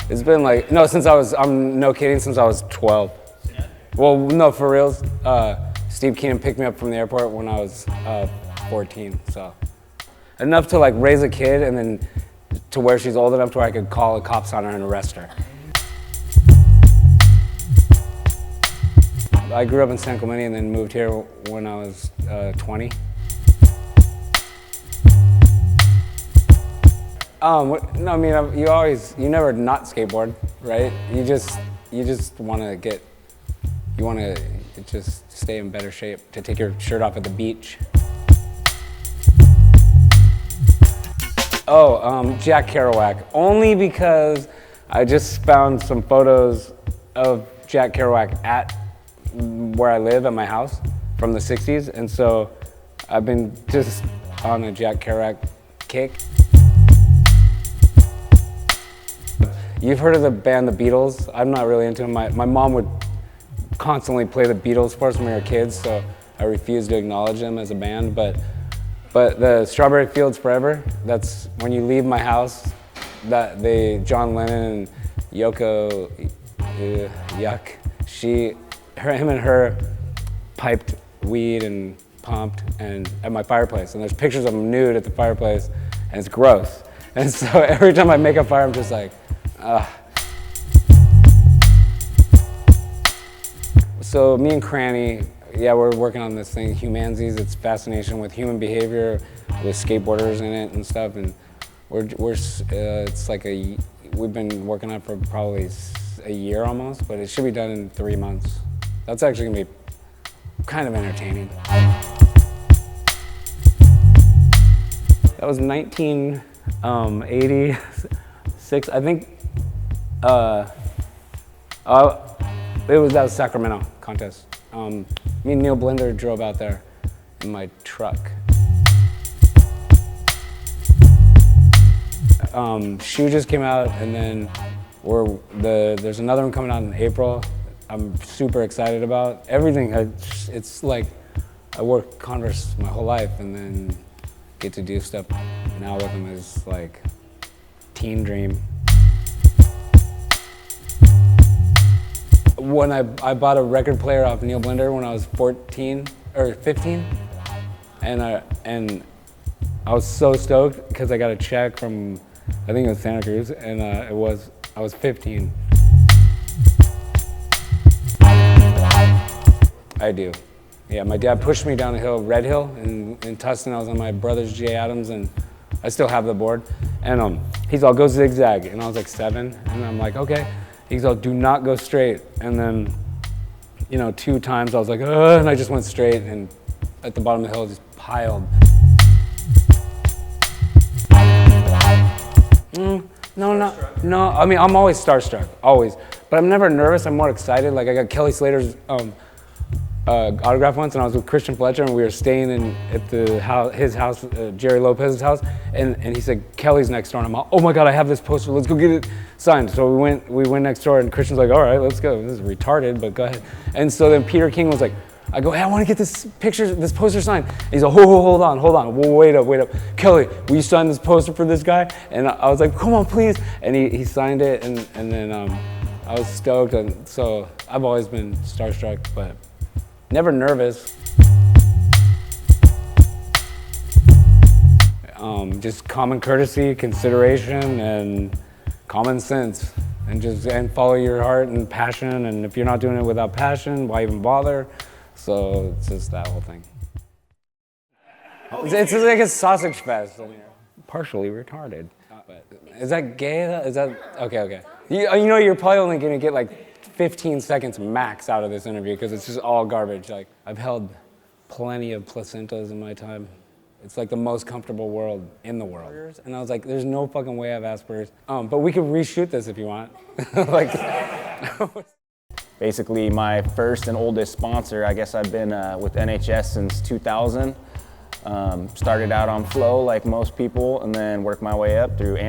It's been like, no, I'm no kidding, since I was 12. Well, no, for reals. Steve Keenan picked me up from the airport when I was 14, so. Enough to like raise a kid and then to where she's old enough to where I could call the cops on her and arrest her. I grew up in San Clemente and then moved here when I was 20. No, I mean, you never not skateboard, right? You just want to just stay in better shape to take your shirt off at the beach. Oh, Jack Kerouac, only because I just found some photos of Jack Kerouac at where I live at my house from the 60s, and so I've been just on a Jack Kerouac kick. You've heard of the band The Beatles? I'm not really into them. My mom would constantly play the Beatles for us when we were kids, so I refuse to acknowledge them as a band, but the Strawberry Fields Forever, that's when you leave my house, John Lennon and Yoko, him and her piped weed and pumped and at my fireplace, and there's pictures of them nude at the fireplace, and it's gross. And so every time I make a fire, I'm just like, ugh. So me and Cranny, yeah, we're working on this thing, Humansies. It's fascination with human behavior, with skateboarders in it and stuff, and it's like we've been working on it for probably a year almost, but it should be done in 3 months. That's actually gonna be kind of entertaining. That was 1986, I think. That was Sacramento contest. Me and Neil Blinder drove out there in my truck. Shoe just came out, and then there's another one coming out in April. I'm super excited about everything. It's like I wore Converse my whole life, and then get to do stuff now with them is like teen dream. When I bought a record player off Neil Blinder when I was 14 or 15, and I was so stoked because I got a check from, I think it was Santa Cruz, and I was 15. I do. Yeah, my dad pushed me down a hill, Red Hill in Tustin. I was on my brother's J. Adams, and I still have the board. And he's all, go zigzag, and I was like 7, and I'm like, okay. He's all, do not go straight. And then, 2 times I was like, ugh, and I just went straight, and at the bottom of the hill, just piled. No, I mean, I'm always starstruck, always. But I'm never nervous, I'm more excited. Like, I got Kelly Slater's autograph once, and I was with Christian Fletcher, and we were staying at his house, Jerry Lopez's house, and he said, Kelly's next door, and I'm all, oh my God, I have this poster, let's go get it signed. So we went next door, and Christian's like, all right, let's go. This is retarded, but go ahead. And so then Peter King was like, I go, hey, I want to get this poster signed. And he's like, hold on, wait up. Kelly, will you sign this poster for this guy? And I was like, come on, please. And he signed it, and then I was stoked, and so I've always been starstruck, but never nervous. Just common courtesy, consideration, and common sense, and follow your heart and passion. And if you're not doing it without passion, why even bother? So it's just that whole thing. It's like a sausage fest. Partially retarded. But is that gay? Is that okay? You're probably only gonna get like 15 seconds max out of this interview because it's just all garbage. Like, I've held plenty of placentas in my time. It's like the most comfortable world in the world. And I was like, there's no fucking way I have Asperger's. But we could reshoot this if you want. Basically, my first and oldest sponsor, I guess I've been with NHS since 2000. Started out on flow like most people, and then worked my way up through